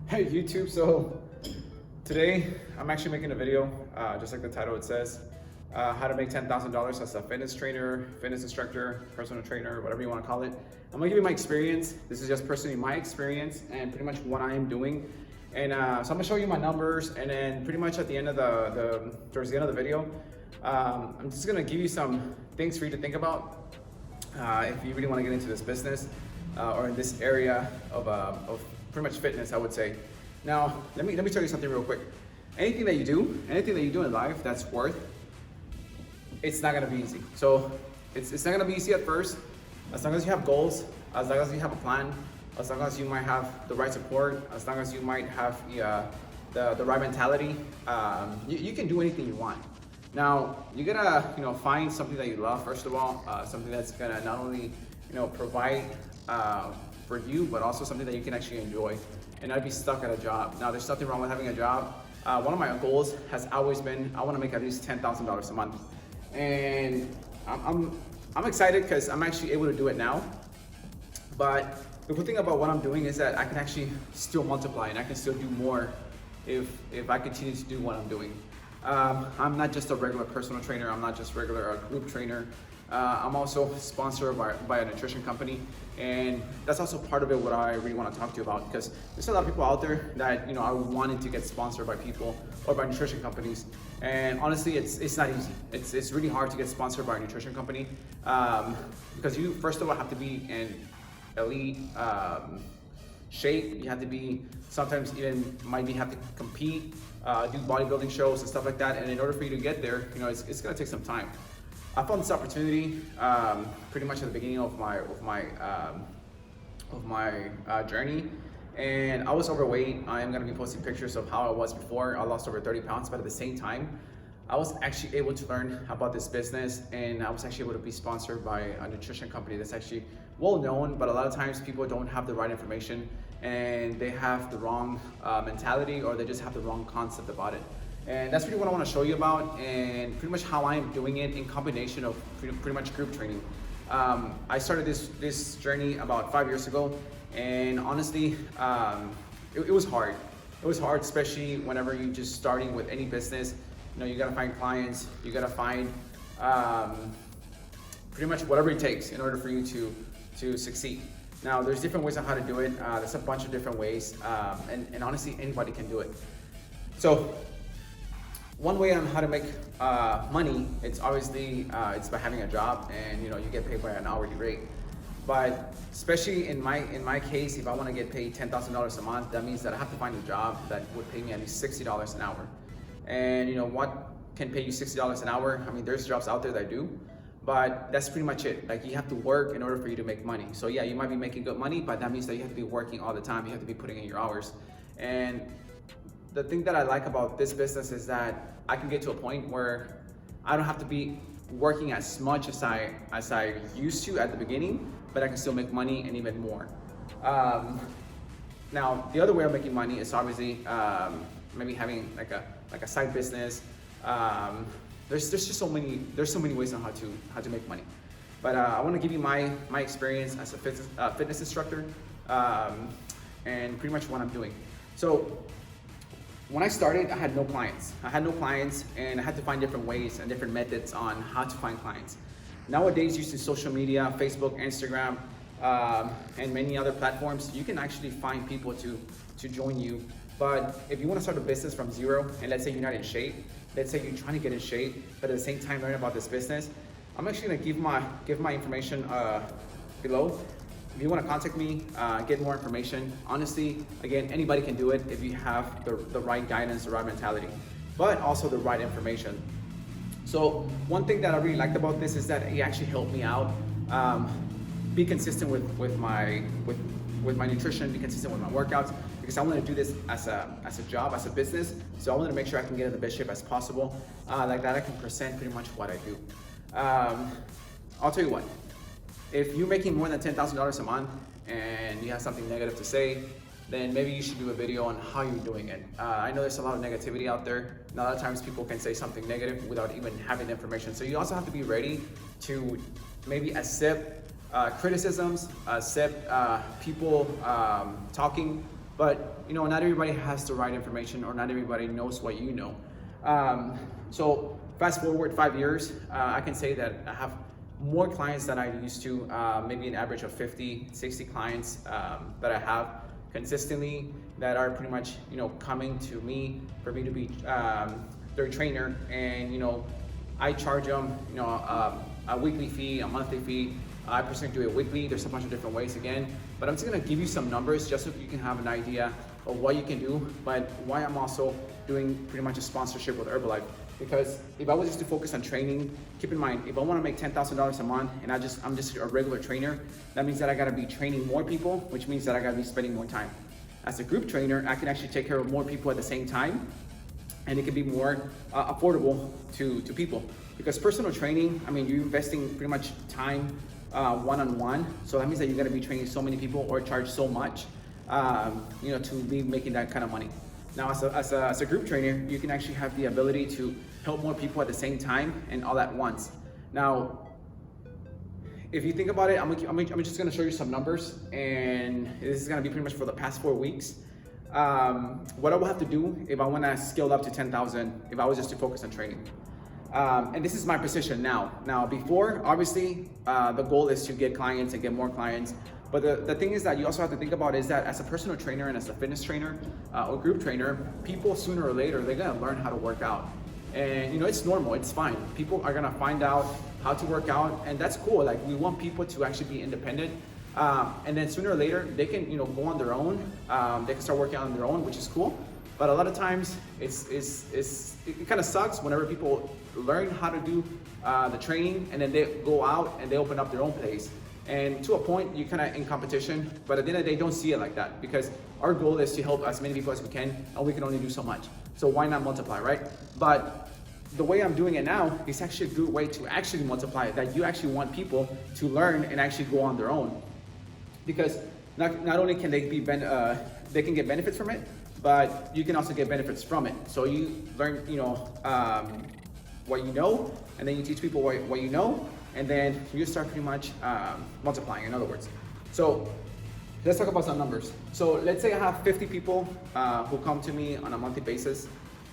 Hey YouTube, so today I'm actually making a video, just like the title it says, how to make $10,000 as a fitness trainer, fitness instructor, personal trainer, whatever you want to call it. I'm gonna give you my experience. This is just personally my experience and pretty much what I am doing. And so I'm gonna show you my numbers, and then pretty much at the end of towards the end of the video, I'm just gonna give you some things for you to think about if you really want to get into this business or in this area of pretty much fitness, I would say. Now, let me tell you something real quick. Anything that you do in life that's worth, it's not gonna be easy. So it's not gonna be easy at first. As long as you have goals, as long as you have a plan, as long as you might have the right support, as long as you might have the right mentality, you can do anything you want. Now, you gotta find something that you love first of all, something that's gonna not only provide for you, but also something that you can actually enjoy and not be stuck at a job. Now, there's nothing wrong with having a job. One of my goals has always been I want to make at least $10,000 a month, and I'm excited because I'm actually able to do it now. But the good thing about what I'm doing is that I can actually still multiply and I can still do more if I continue to do what I'm doing. I'm not just a regular personal trainer. I'm not just regular group trainer. I'm also sponsored by a nutrition company, and that's also part of it what I really want to talk to you about, because there's a lot of people out there that are wanting to get sponsored by people or by nutrition companies, and honestly it's not easy. It's really hard to get sponsored by a nutrition company because you first of all have to be in elite shape. You have to be, sometimes even have to compete, do bodybuilding shows and stuff like that, and in order for you to get there, it's going to take some time. I found this opportunity pretty much at the beginning of my journey, and I was overweight. I am going to be posting pictures of how I was before. I lost over 30 pounds, but at the same time, I was actually able to learn about this business, and I was actually able to be sponsored by a nutrition company that's actually well known, but a lot of times people don't have the right information and they have the wrong mentality, or they just have the wrong concept about it. And that's really what I want to show you about, and pretty much how I am doing it in combination of pretty much group training. I started this journey about 5 years ago, and honestly, it was hard. It was hard, especially whenever you're just starting with any business. You gotta find clients, you gotta find pretty much whatever it takes in order for you to succeed. Now, there's different ways on how to do it. There's a bunch of different ways, and honestly, anybody can do it. So, one way on how to make money, it's obviously it's by having a job, and you get paid by an hourly rate. But especially in my case, if I want to get paid $10,000 a month, that means that I have to find a job that would pay me at least $60 an hour. And what can pay you $60 an hour? I mean, there's jobs out there that do, but that's pretty much it. Like, you have to work in order for you to make money. So yeah, you might be making good money, but that means that you have to be working all the time. You have to be putting in your hours. And the thing that I like about this business is that I can get to a point where I don't have to be working as much as I used to at the beginning, but I can still make money and even more. Now, the other way of making money is obviously maybe having like a side business. There's just so many ways on how to make money. But I want to give you my experience as a fitness instructor, and pretty much what I'm doing. So, when I started, I had no clients. And I had to find different ways and different methods on how to find clients. Nowadays, using social media, Facebook, Instagram, and many other platforms, you can actually find people to join you. But if you want to start a business from zero, and let's say you're not in shape, let's say you're trying to get in shape, but at the same time learn about this business, I'm actually going to give my information below. If you want to contact me, get more information. Honestly, again, anybody can do it if you have the right guidance, the right mentality, but also the right information. So one thing that I really liked about this is that it actually helped me out be consistent with my nutrition, be consistent with my workouts, because I wanted to do this as a job, as a business. So I wanted to make sure I can get in the best shape as possible. Like that, I can present pretty much what I do. I'll tell you what. If you're making more than $10,000 a month and you have something negative to say, then maybe you should do a video on how you're doing it. I know there's a lot of negativity out there. A lot of times people can say something negative without even having the information. So you also have to be ready to maybe accept criticisms, accept people talking but not everybody has the right information, or not everybody knows what you know. So fast forward 5 years, I can say that I have more clients than I used to, maybe an average of 50, 60 clients that I have consistently that are pretty much, coming to me for me to be their trainer. And, I charge them, a weekly fee, a monthly fee. I personally do it weekly. There's a bunch of different ways again, but I'm just gonna give you some numbers just so you can have an idea of what you can do, but why I'm also doing pretty much a sponsorship with Herbalife. Because if I was just to focus on training, keep in mind, if I wanna make $10,000 a month and I'm just a regular trainer, that means that I gotta be training more people, which means that I gotta be spending more time. As a group trainer, I can actually take care of more people at the same time, and it can be more affordable to people. Because personal training, I mean, you're investing pretty much time one-on-one, so that means that you're gonna be training so many people or charge so much, to be making that kind of money. Now, as a group trainer, you can actually have the ability to help more people at the same time and all at once. Now, if you think about it, I'm just gonna show you some numbers, and this is gonna be pretty much for the past 4 weeks. What I will have to do if I wanna scale up to 10,000, if I was just to focus on training. And this is my position now. Now, before, obviously, the goal is to get clients and get more clients. But the thing is that you also have to think about is that as a personal trainer and as a fitness trainer or group trainer, people sooner or later, they're gonna learn how to work out. And it's normal, it's fine. People are gonna find out how to work out, and that's cool. Like, we want people to actually be independent. And then sooner or later, they can go on their own. They can start working on their own, which is cool. But a lot of times, it kind of sucks whenever people learn how to do the training, and then they go out and they open up their own place. And to a point, you're kind of in competition, but at the end of the day, don't see it like that, because our goal is to help as many people as we can, and we can only do so much. So why not multiply, right? But the way I'm doing it now is actually a good way to actually multiply it, that you actually want people to learn and actually go on their own. Because not only can they they can get benefits from it, but you can also get benefits from it. So you learn, what you know, and then you teach people what you know, and then you start pretty much multiplying, in other words. So let's talk about some numbers. So let's say I have 50 people who come to me on a monthly basis,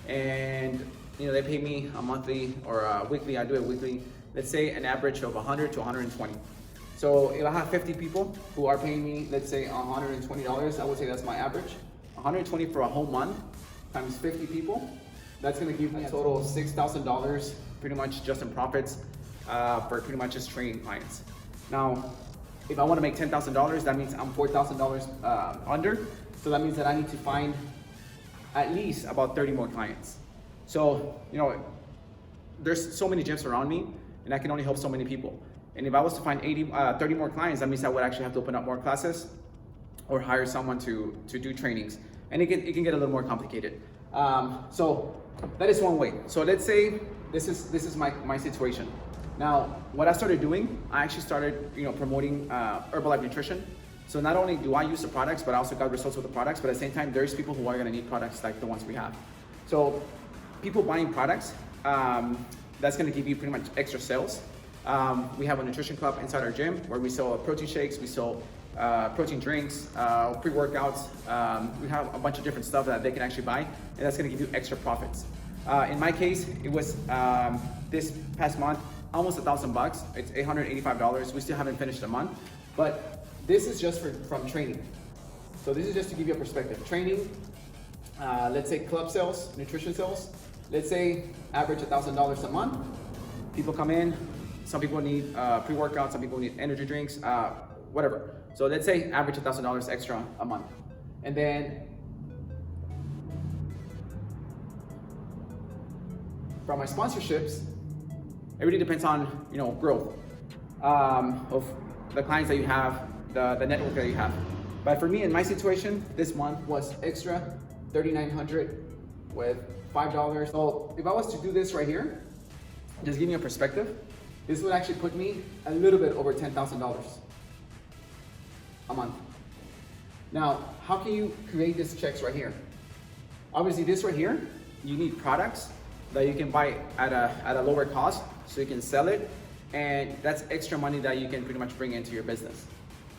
and they pay me a monthly or a weekly. I do it weekly. Let's say an average of 100 to 120. So if I have 50 people who are paying me, let's say $120, I would say that's my average. 120 for a whole month times 50 people. That's gonna give me a total of $6,000 pretty much just in profits for pretty much just training clients. Now, if I wanna make $10,000, that means I'm $4,000 under. So that means that I need to find at least about 30 more clients. So, there's so many gyms around me, and I can only help so many people. And if I was to find 30 more clients, that means I would actually have to open up more classes or hire someone to do trainings. And it can get a little more complicated. So that is one way. So let's say this is my situation. Now, what I started doing, I actually started promoting Herbalife Nutrition. So not only do I use the products, but I also got results with the products, but at the same time, there's people who are gonna need products like the ones we have. So people buying products, that's gonna give you pretty much extra sales. We have a nutrition club inside our gym where we sell protein shakes, we sell protein drinks, pre-workouts. We have a bunch of different stuff that they can actually buy, and that's gonna give you extra profits. In my case, it was this past month, almost $1,000. It's $885. We still haven't finished the month, but this is just from training. So this is just to give you a perspective. Training, let's say club sales, nutrition sales, let's say average $1,000 a month. People come in, some people need pre-workouts, some people need energy drinks, whatever. So let's say average $1,000 extra a month. And then from my sponsorships, it really depends on growth of the clients that you have, the network that you have. But for me, in my situation, this month was extra $3,900 with $5. So if I was to do this right here, just give me a perspective, this would actually put me a little bit over $10,000 a month. Now, how can you create these checks right here? Obviously, this right here, you need products that you can buy at a lower cost, so you can sell it, and that's extra money that you can pretty much bring into your business.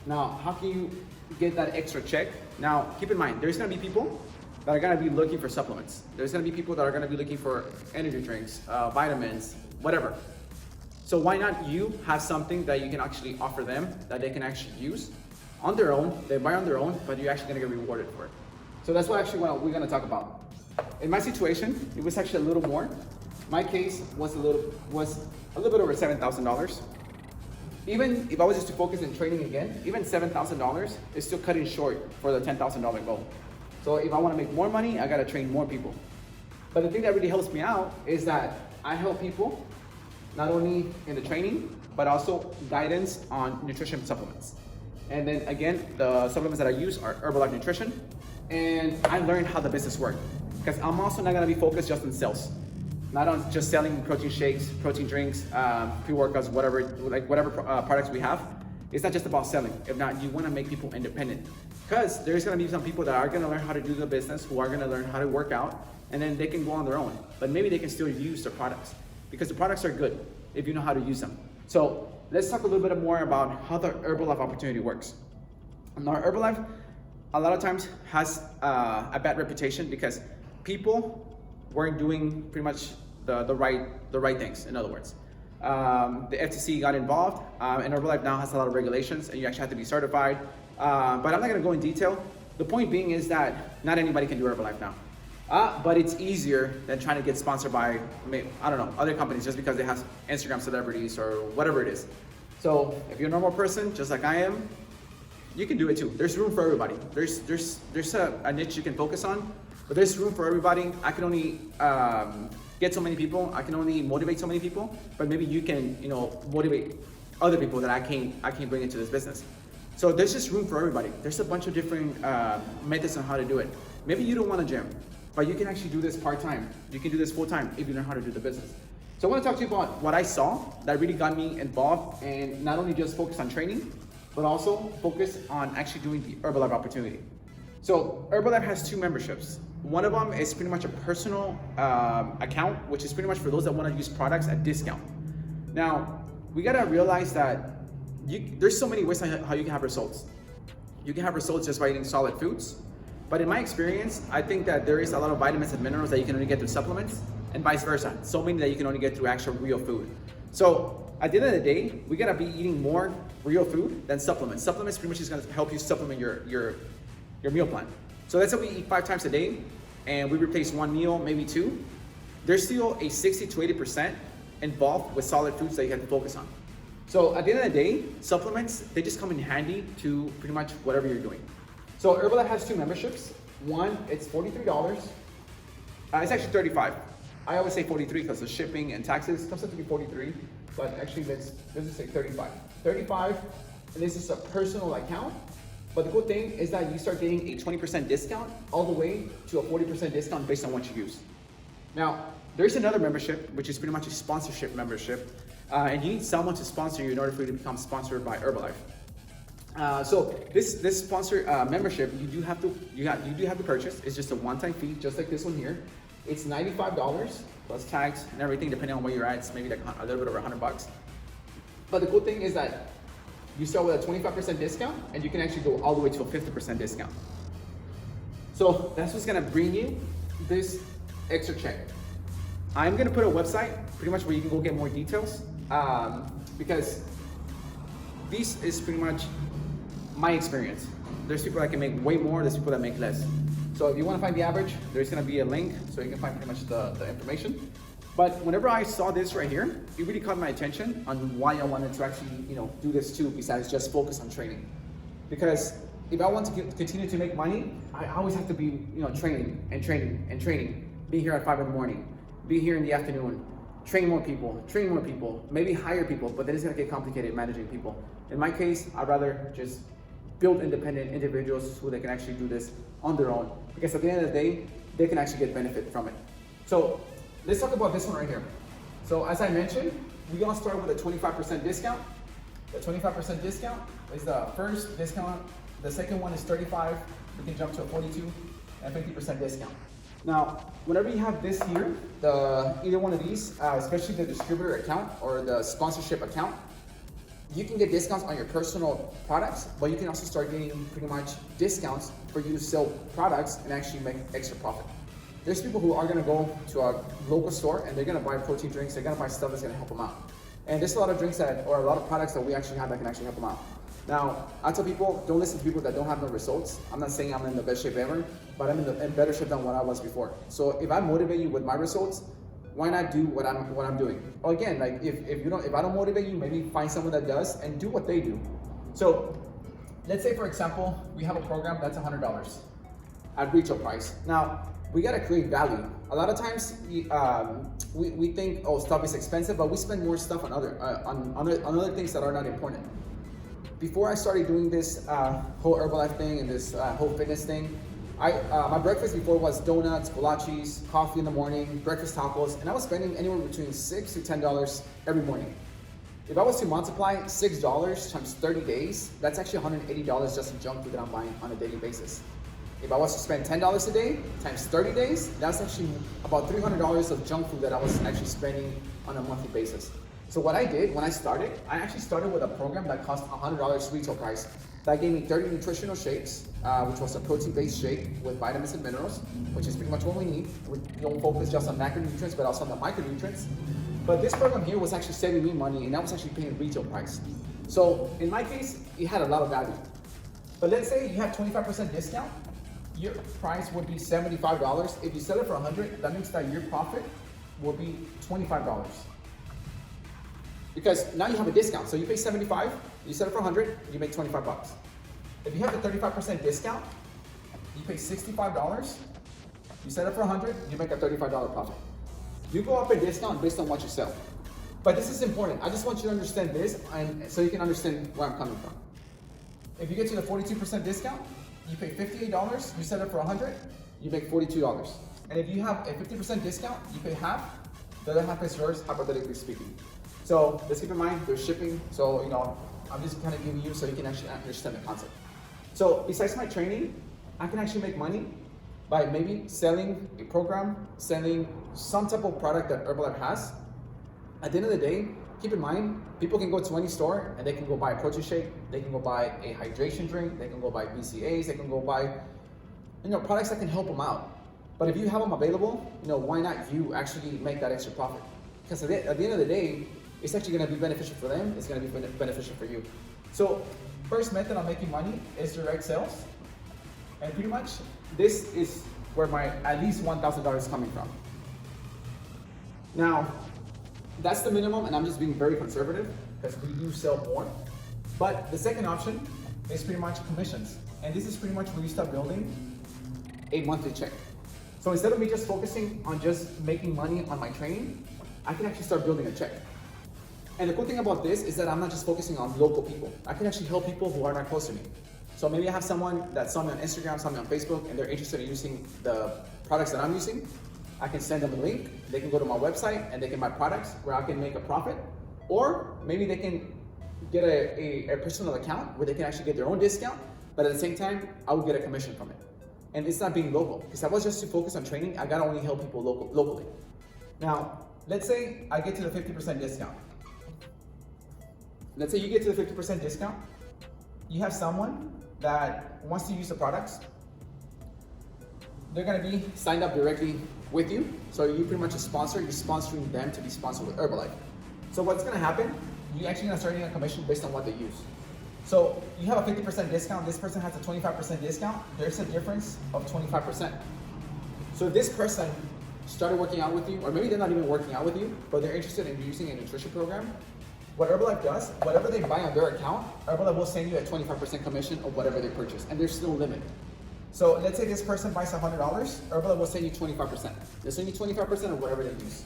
Now, how can you get that extra check? Now, keep in mind, there's gonna be people that are gonna be looking for supplements. There's gonna be people that are gonna be looking for energy drinks, vitamins, whatever. So why not you have something that you can actually offer them that they can actually use on their own, they buy on their own, but you're actually gonna get rewarded for it. So that's what actually what we're gonna talk about. In my situation, it was actually a little more. My case was a little bit over $7,000. Even if I was just to focus in training again, even $7,000 is still cutting short for the $10,000 goal. So if I wanna make more money, I gotta train more people. But the thing that really helps me out is that I help people not only in the training, but also guidance on nutrition supplements. And then again, the supplements that I use are Herbalife Nutrition. And I learned how the business works. Because I'm also not gonna be focused just on sales. Not on just selling protein shakes, protein drinks, pre-workouts, whatever products we have. It's not just about selling. If not, you wanna make people independent. Because there's gonna be some people that are gonna learn how to do the business, who are gonna learn how to work out, and then they can go on their own. But maybe they can still use the products. Because the products are good if you know how to use them. So let's talk a little bit more about how the Herbalife opportunity works. Now, Herbalife a lot of times has a bad reputation because people weren't doing pretty much the right things. In other words, the FTC got involved, and Herbalife now has a lot of regulations, and you actually have to be certified. But I'm not going to go in detail. The point being is that not anybody can do Herbalife now. But it's easier than trying to get sponsored by, I don't know, other companies just because they have Instagram celebrities or whatever it is. So if you're a normal person, just like I am, you can do it too. There's room for everybody. There's a niche you can focus on, but there's room for everybody. I can only get so many people. I can only motivate so many people, but maybe you can, motivate other people that I can't bring into this business. So there's just room for everybody. There's a bunch of different methods on how to do it. Maybe you don't want a gym, but you can actually do this part-time. You can do this full-time if you learn how to do the business. So I want to talk to you about what I saw that really got me involved and not only just focus on training, but also focus on actually doing the Herbalife opportunity. So Herbalife has 2 memberships. One of them is pretty much a personal account, which is pretty much for those that want to use products at discount. Now, we got to realize that there's so many ways how you can have results. You can have results just by eating solid foods. But in my experience, I think that there is a lot of vitamins and minerals that you can only get through supplements, and vice versa. So many that you can only get through actual real food. So at the end of the day, we gotta be eating more real food than supplements. Supplements pretty much is gonna help you supplement your meal plan. So let's say we eat 5 times a day, and we replace 1 meal, maybe 2. There's still a 60 to 80% involved with solid foods that you have to focus on. So at the end of the day, supplements, they just come in handy to pretty much whatever you're doing. So Herbalife has 2 memberships. One, it's $43. It's actually $35. I always say 43 because the shipping and taxes comes up to be 43, but actually let's just say 35. 35, and this is a personal account. But the good thing is that you start getting a 20% discount all the way to a 40% discount based on what you use. Now, there's another membership, which is pretty much a sponsorship membership, and you need someone to sponsor you in order for you to become sponsored by Herbalife. So this sponsor membership, you do have to purchase. It's just a one-time fee, just like this one here. It's $95 plus tax and everything, depending on where you're at. It's maybe like a little bit over $100. But the cool thing is that you start with a 25% discount, and you can actually go all the way to a 50% discount. So that's what's gonna bring you this extra check. I'm gonna put a website pretty much where you can go get more details, because this is pretty much my experience. There's people that can make way more, there's people that make less. So if you wanna find the average, there's gonna be a link so you can find pretty much the information. But whenever I saw this right here, it really caught my attention on why I wanted to actually, do this too, besides just focus on training. Because if I want to continue to make money, I always have to be, training and training and training. Be here at 5 in the morning, be here in the afternoon, train more people, maybe hire people, but then it's gonna get complicated managing people. In my case, I'd rather just build independent individuals who they can actually do this on their own. Because at the end of the day, they can actually get benefit from it. So let's talk about this one right here. So as I mentioned, we're gonna start with a 25% discount. The 25% discount is the first discount. The second one is 35. We can jump to a 42 and 50% discount. Now, whenever you have this here, either one of these, especially the distributor account or the sponsorship account, you can get discounts on your personal products, but you can also start getting pretty much discounts for you to sell products and actually make extra profit. There's people who are gonna go to a local store and they're gonna buy protein drinks, they're gonna buy stuff that's gonna help them out. And there's a lot of drinks or a lot of products that we actually have that can actually help them out. Now, I tell people, don't listen to people that don't have no results. I'm not saying I'm in the best shape ever, but I'm in better shape than what I was before. So if I motivate you with my results, why not do what I'm doing? Or again, like if I don't motivate you, maybe find someone that does and do what they do. So let's say, for example, we have a program that's $100 at retail price. Now, we gotta create value. A lot of times we think, oh, stuff is expensive, but we spend more stuff on other things that are not important. Before I started doing this whole Herbalife thing and this whole fitness thing, my breakfast before was donuts, kolaches, coffee in the morning, breakfast tacos, and I was spending anywhere between $6 to $10 every morning. If I was to multiply $6 times 30 days, that's actually $180 just in junk food that I'm buying on a daily basis. If I was to spend $10 a day times 30 days, that's actually about $300 of junk food that I was actually spending on a monthly basis. So what I did when I actually started with a program that cost $100 retail price. That gave me 30 nutritional shakes, which was a protein-based shake with vitamins and minerals, which is pretty much what we need. We don't focus just on macronutrients, but also on the micronutrients. But this program here was actually saving me money, and I was actually paying retail price. So in my case, it had a lot of value. But let's say you have 25% discount, your price would be $75. If you sell it for $100, that means that your profit will be $25. Because now you have a discount. So you pay $75, you sell it for $100, you make $25. If you have the 35% discount, you pay $65, you sell it for $100, you make a $35 profit. You go up in discount based on what you sell. But this is important. I just want you to understand this, and so you can understand where I'm coming from. If you get to the 42% discount, you pay $58, you sell it for $100, you make $42. And if you have a 50% discount, you pay half, the other half is yours, hypothetically speaking. So let's keep in mind, there's shipping. So, I'm just kind of giving you so you can actually understand the concept. So besides my training, I can actually make money by maybe selling a program, selling some type of product that Herbalife has. At the end of the day, keep in mind, people can go to any store and they can go buy a protein shake, they can go buy a hydration drink, they can go buy BCAAs, they can go buy, products that can help them out. But if you have them available, why not you actually make that extra profit? Because at the end of the day, it's actually going to be beneficial for them, it's going to be beneficial for you. So first method of making money is direct sales. And pretty much this is where my at least $1,000 is coming from. Now, that's the minimum, and I'm just being very conservative because we do sell more. But the second option is pretty much commissions. And this is pretty much where you start building a monthly check. So instead of me just focusing on just making money on my training, I can actually start building a check. And the cool thing about this is that I'm not just focusing on local people. I can actually help people who are not close to me. So maybe I have someone that saw me on Instagram, saw me on Facebook, and they're interested in using the products that I'm using. I can send them a link. They can go to my website and they can buy products where I can make a profit. Or maybe they can get a personal account where they can actually get their own discount, but at the same time, I will get a commission from it. And it's not being local, because if I was just to focus on training, I gotta only help people locally. Now, let's say I get to the 50% discount. Let's say you get to the 50% discount. You have someone that wants to use the products. They're gonna be signed up directly with you. So you pretty much a sponsor, you're sponsoring them to be sponsored with Herbalife. So what's gonna happen, you're actually gonna start getting a commission based on what they use. So you have a 50% discount, this person has a 25% discount, there's a difference of 25%. So if this person started working out with you, or maybe they're not even working out with you, but they're interested in using a nutrition program, what Herbalife does, whatever they buy on their account, Herbalife will send you a 25% commission of whatever they purchase, and there's no limit. So let's say this person buys $100, Herbalife will send you 25%. They'll send you 25% of whatever they use.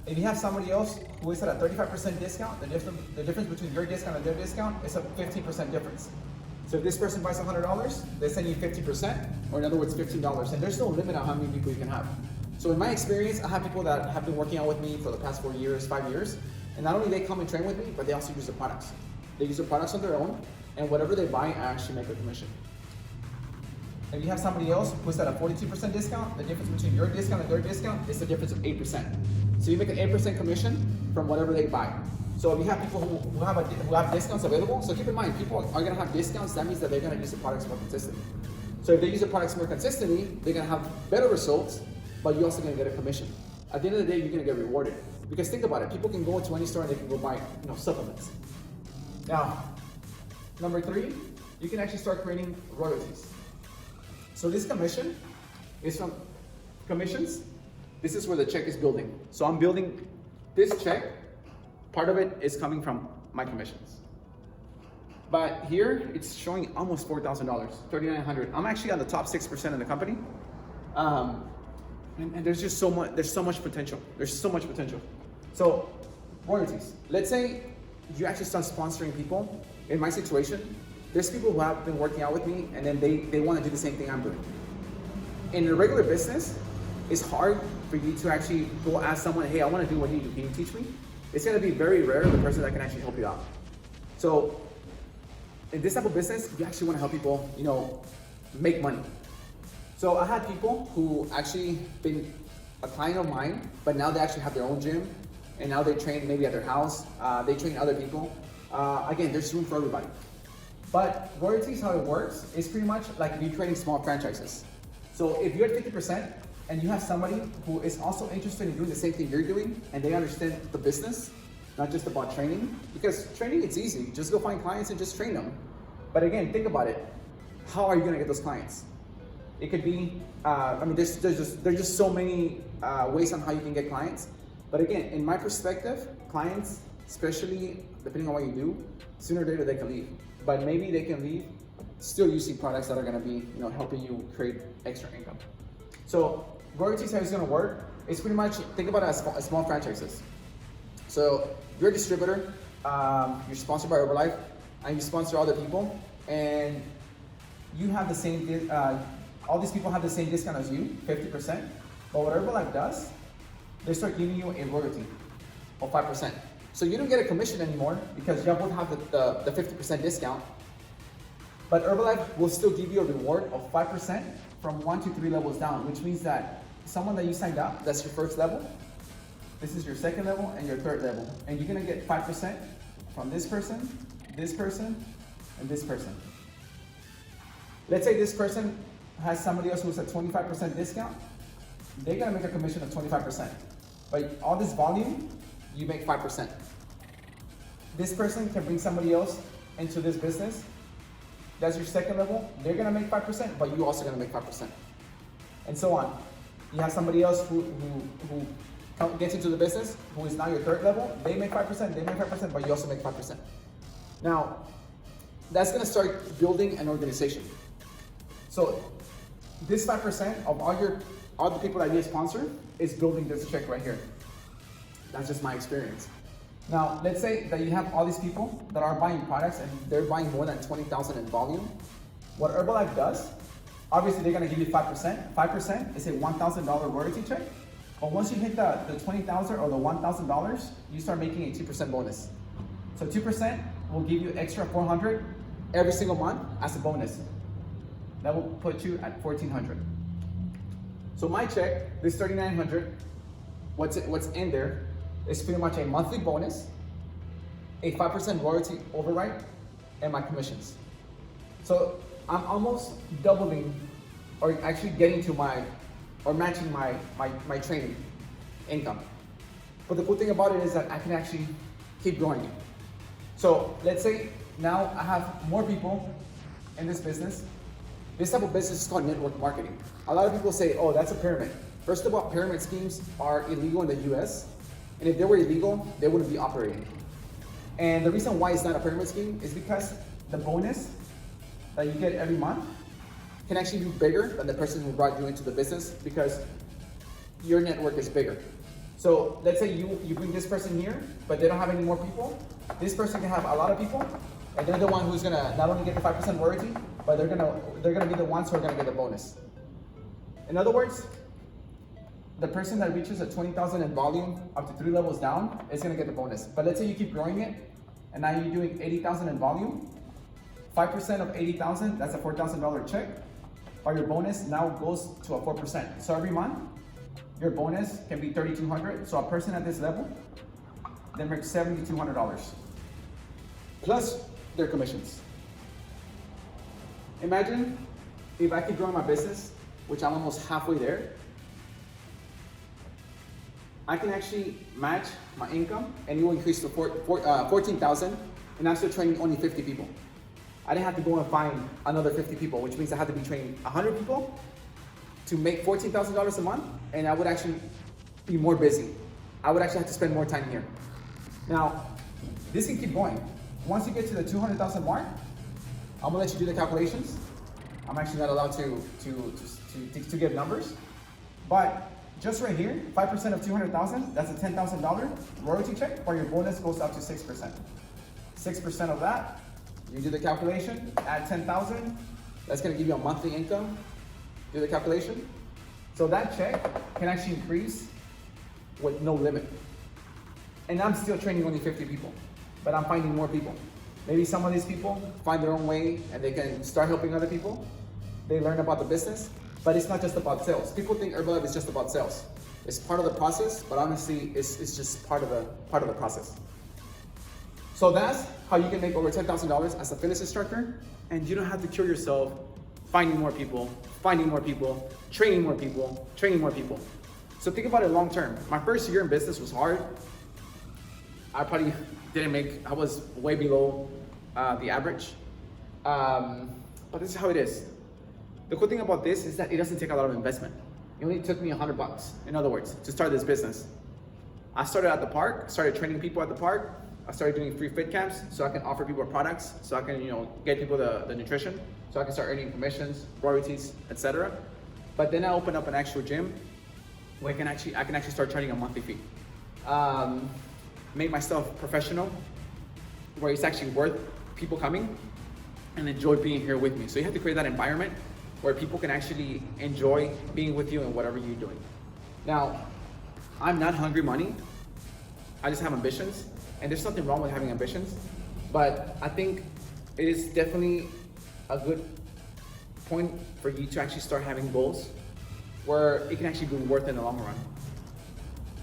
If you have somebody else who is at a 35% discount, the difference between your discount and their discount is a 15% difference. So if this person buys $100, they send you 50%, or in other words, $15, and there's no limit on how many people you can have. So in my experience, I have people that have been working out with me for the past 4 years, 5 years, and not only they come and train with me, but they also use the products. They use the products on their own, and whatever they buy, I actually make a commission. If you have somebody else who's at a 42% discount, the difference between your discount and their discount is the difference of 8%. So you make an 8% commission from whatever they buy. So if you have people who have discounts available, so keep in mind, people are gonna have discounts, that means that they're gonna use the products more consistently. So if they use the products more consistently, they're gonna have better results, but you're also gonna get a commission. At the end of the day, you're gonna get rewarded. Because think about it, people can go into any store and they can go buy, supplements. Now, number 3, you can actually start creating royalties. So this commission is from commissions. This is where the check is building. So I'm building this check. Part of it is coming from my commissions. But here it's showing almost $4,000, $3,900. I'm actually on the top 6% in the company. And there's just so much potential. There's so much potential. So royalties. Let's say you actually start sponsoring people. In my situation, there's people who have been working out with me and then they want to do the same thing I'm doing. In a regular business, it's hard for you to actually go ask someone, hey, I want to do what you do, can you teach me? It's going to be very rare the person that can actually help you out. So in this type of business, you actually want to help people, make money. So I had people who actually been a client of mine, but now they actually have their own gym, and now they train maybe at their house. They train other people. Again, there's room for everybody. But royalties, how it works, is pretty much like you creating small franchises. So if you're at 50% and you have somebody who is also interested in doing the same thing you're doing, and they understand the business, not just about training, because training, it's easy. Just go find clients and just train them. But again, think about it. How are you gonna get those clients? It could be, there's just so many ways on how you can get clients. But again, in my perspective, clients, especially depending on what you do, sooner or later they can leave. But maybe they can leave still using products that are gonna be, helping you create extra income. So royalties, how it's gonna work, is pretty much, think about it as small franchises. So you're a distributor, you're sponsored by Herbalife, and you sponsor other people, and you have the same, all these people have the same discount as you, 50%. But what Herbalife does, they start giving you a royalty of 5%. So you don't get a commission anymore because you both have the 50% discount. But Herbalife will still give you a reward of 5% from 1 to 3 levels down, which means that someone that you signed up, that's your first level, this is your second level and your third level. And you're gonna get 5% from this person, and this person. Let's say this person has somebody else who's at 25% discount, they're gonna make a commission of 25%. But all this volume, you make 5%. This person can bring somebody else into this business. That's your second level, they're gonna make 5%, but you also gonna make 5%. And so on. You have somebody else who gets into the business, who is now your third level, they make 5%, but you also make 5%. Now, that's gonna start building an organization. So this 5% of all the people that you sponsor is building this check right here. That's just my experience. Now, let's say that you have all these people that are buying products and they're buying more than 20,000 in volume. What Herbalife does, obviously they're gonna give you 5%. 5% is a $1,000 royalty check. But once you hit the 20,000 or the $1,000, you start making a 2% bonus. So 2% will give you extra 400 every single month as a bonus. That will put you at 1,400. So my check, this 3,900, what's in there is pretty much a monthly bonus, a 5% royalty override, and my commissions. So I'm almost doubling, or actually getting to matching my training income. But the cool thing about it is that I can actually keep growing it. So let's say now I have more people in this business. This type of business is called network marketing. A lot of people say, oh, that's a pyramid. First of all, pyramid schemes are illegal in the US. And if they were illegal, they wouldn't be operating. And the reason why it's not a pyramid scheme is because the bonus that you get every month can actually be bigger than the person who brought you into the business because your network is bigger. So let's say you bring this person here, but they don't have any more people. This person can have a lot of people, and they're the one who's gonna not only get the 5% royalty, but they're gonna be the ones who are gonna get the bonus. In other words, the person that reaches a 20,000 in volume up to 3 levels down is gonna get the bonus. But let's say you keep growing it, and now you're doing 80,000 in volume. 5% of 80,000, that's a $4,000 check. But your bonus now goes to a 4%. So every month, your bonus can be 3,200. So a person at this level, they make $7,200 plus their commissions. Imagine if I could grow my business, which I'm almost halfway there. I can actually match my income and it will increase to 14,000, and I'm still training only 50 people. I didn't have to go and find another 50 people, which means I had to be training 100 people to make $14,000 a month, and I would actually be more busy. I would actually have to spend more time here. Now, this can keep going. Once you get to the 200,000 mark, I'm gonna let you do the calculations. I'm actually not allowed to give numbers, but just right here, 5% of 200,000, that's a $10,000 royalty check, or your bonus goes up to 6%. 6% of that, you do the calculation, add 10,000, that's gonna give you a monthly income. Do the calculation. So that check can actually increase with no limit. And I'm still training only 50 people, but I'm finding more people. Maybe some of these people find their own way and they can start helping other people. They learn about the business, but it's not just about sales. People think Herbalife is just about sales. It's part of the process, but honestly, it's just part of the process. So that's how you can make over $10,000 as a fitness instructor, and you don't have to kill yourself finding more people, training more people. So think about it long term. My first year in business was hard. I probably I was way below the average. But this is how it is. The cool thing about this is that it doesn't take a lot of investment. It only took me $100, in other words, to start this business. I started at the park, started training people at the park. I started doing free fit camps so I can offer people products, so I can get people the nutrition, so I can start earning commissions, royalties, etc. But then I opened up an actual gym where I can actually start charging a monthly fee. Make myself professional, where it's actually worth people coming and enjoy being here with me. So you have to create that environment where people can actually enjoy being with you and whatever you're doing. Now, I'm not hungry money. I just have ambitions, and there's nothing wrong with having ambitions, but I think it is definitely a good point for you to actually start having goals where it can actually be worth in the long run.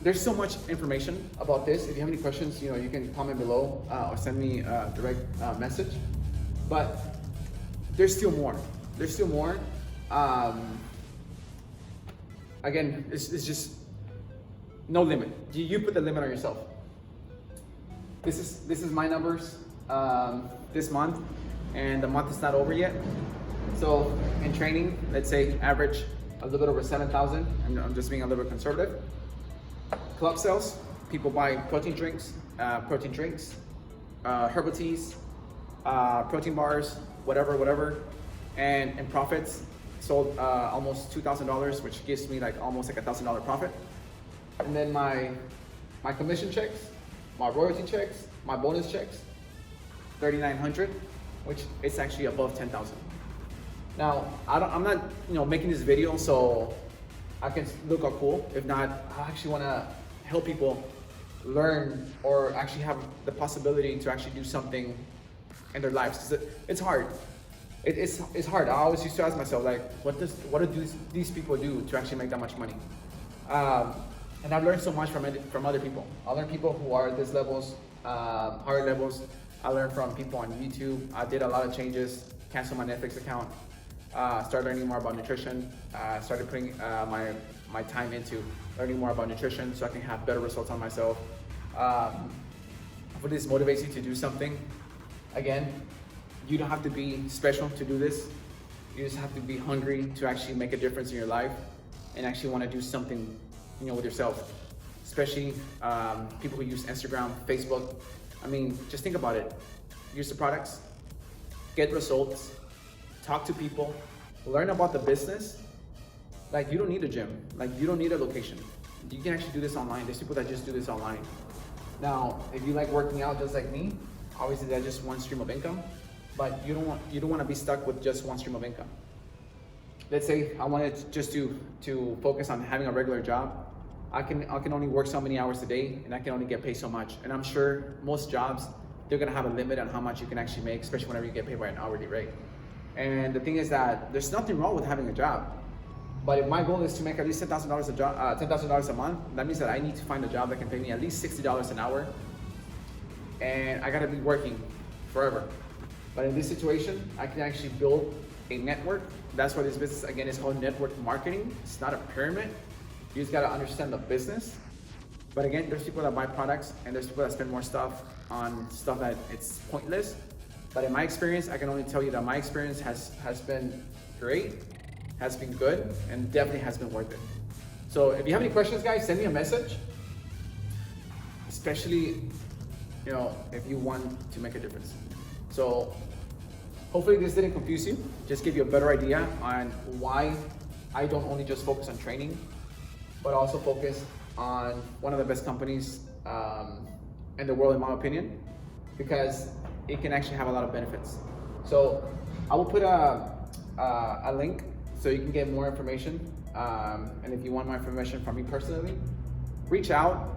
There's so much information about this. If you have any questions, you can comment below or send me a direct message. But there's still more. There's still more. Again, it's just no limit. You put the limit on yourself. This is my numbers this month, and the month is not over yet. So in training, let's say average a little bit over 7,000. I'm just being a little bit conservative. Club sales, people buy protein drinks, herbal teas, protein bars, whatever, and profits. Sold almost $2,000, which gives me almost $1,000 profit. And then my commission checks, my royalty checks, my bonus checks, $3,900, which is actually above $10,000. Now, I'm not making this video so I can look all cool. If not, I actually want to help people learn or actually have the possibility to actually do something in their lives, because it's hard. It's hard. I always used to ask myself, what do these people do to actually make that much money? And I've learned so much from other people. I learned people who are at these levels, higher levels. I learned from people on YouTube. I did a lot of changes, canceled my Netflix account, started learning more about nutrition, started putting my time into learning more about nutrition so I can have better results on myself. What this motivates you to do something, again, you don't have to be special to do this. You just have to be hungry to actually make a difference in your life and actually want to do something, with yourself. Especially people who use Instagram, Facebook. I mean, just think about it. Use the products, get results, talk to people, learn about the business. You don't need a gym. You don't need a location. You can actually do this online. There's people that just do this online. Now, if you like working out just like me, obviously that's just one stream of income. But you don't want to be stuck with just one stream of income. Let's say I wanted just to focus on having a regular job. I can only work so many hours a day, and I can only get paid so much. And I'm sure most jobs, they're gonna have a limit on how much you can actually make, especially whenever you get paid by an hourly rate. And the thing is that there's nothing wrong with having a job. But if my goal is to make at least $10,000 a month, that means that I need to find a job that can pay me at least $60 an hour and I gotta be working forever. But in this situation, I can actually build a network. That's why this business, again, is called network marketing. It's not a pyramid. You just gotta understand the business. But again, there's people that buy products and there's people that spend more stuff on stuff that it's pointless. But in my experience, I can only tell you that my experience has been great, has been good, and definitely has been worth it. So if you have any questions, guys, send me a message. Especially, you know, if you want to make a difference. So hopefully this didn't confuse you, just give you a better idea on why I don't only just focus on training, but also focus on one of the best companies in the world, in my opinion, because it can actually have a lot of benefits. So I will put a link so you can get more information. And if you want more information from me personally, reach out,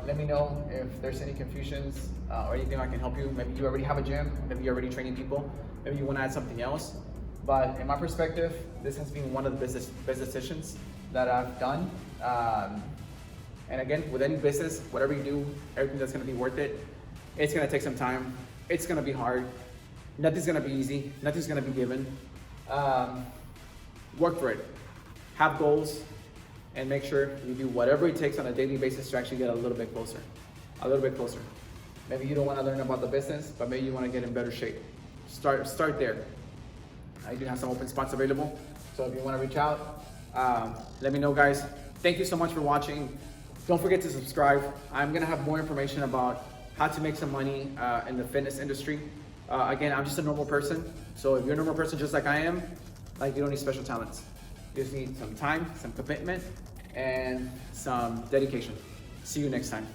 let me know if there's any confusions or anything I can help you. Maybe you already have a gym, maybe you're already training people, maybe you want to add something else. But in my perspective, this has been one of the best decisions that I've done. And again, with any business, whatever you do, everything that's going to be worth it, it's going to take some time. It's going to be hard. Nothing's going to be easy. Nothing's going to be given. Work for it. Have goals. And make sure you do whatever it takes on a daily basis to actually get a little bit closer. A little bit closer. Maybe you don't want to learn about the business, but maybe you want to get in better shape. Start there. I do have some open spots available. So if you want to reach out, let me know, guys. Thank you so much for watching. Don't forget to subscribe. I'm going to have more information about how to make some money in the fitness industry. Again, I'm just a normal person. So if you're a normal person just like I am, like, you don't need special talents. You just need some time, some commitment, and some dedication. See you next time.